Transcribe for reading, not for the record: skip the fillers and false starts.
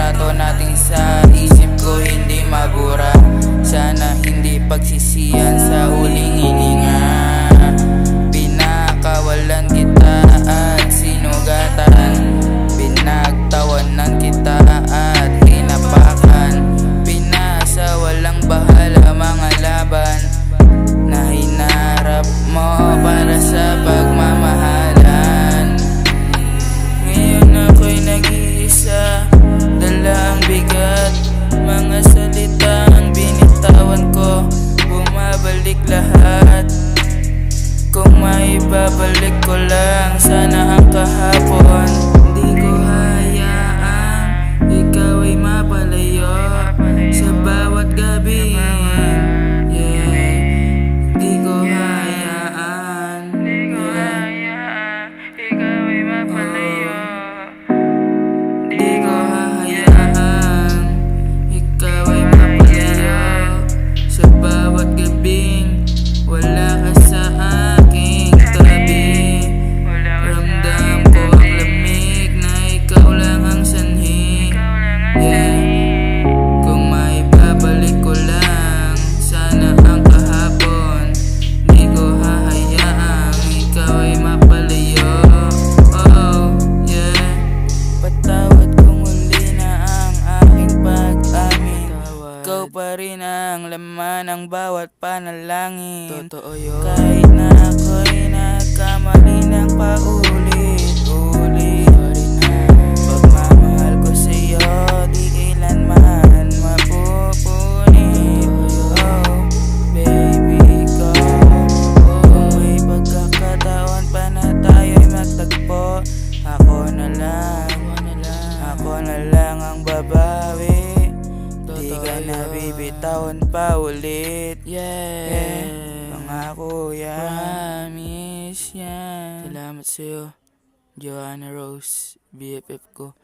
litrato natin sa isip ko hindi mabura. Sana hindi pagsisiyan sa huling hininga. Pinakawalan kita at sinugatan, pinagtawanan kita at hinapakan, pinasa walang bahala mga laban na hinarap mo para sa pagmamahalan. Ngayon ako'y nag-iisa, dala ang bigat, mga salitang binitawan ko, bumabalik lahat. Kung maibabalik ko lang sana ang kahapon, di ko hayaan ikaw ay mapalayo sa bawat gabi. Di ko hayaan ikaw ay mapalayo. Di ko hayaan ikaw ay mapalayo sa bawat gabing wala ka sa aking tabi. Ramdam ko ang lamig na ikaw lang ang sanhi. Kung maibabalik ko lang sana ang kahapon, di ko hahayaang ikaw ay mapalayo. Oh, yeah. Patawad kung huli na ang aking pag-amin. Ikaw pa rin ang laman ng bawat panalangin. Totoo yun. Kahit na ako'y nagkamali ng paulit-ulit, pagmamahal ko sa'yo di kailanman mapupunit. Oh, baby ko, kung may pagkakataon pa na tayo'y magtagpo, ako na lang ang babawi. Di ka na bibitawan pa ulit. Pangako yan, promise yan. Salamat sa'yo, Joanna Rose, BFF ko.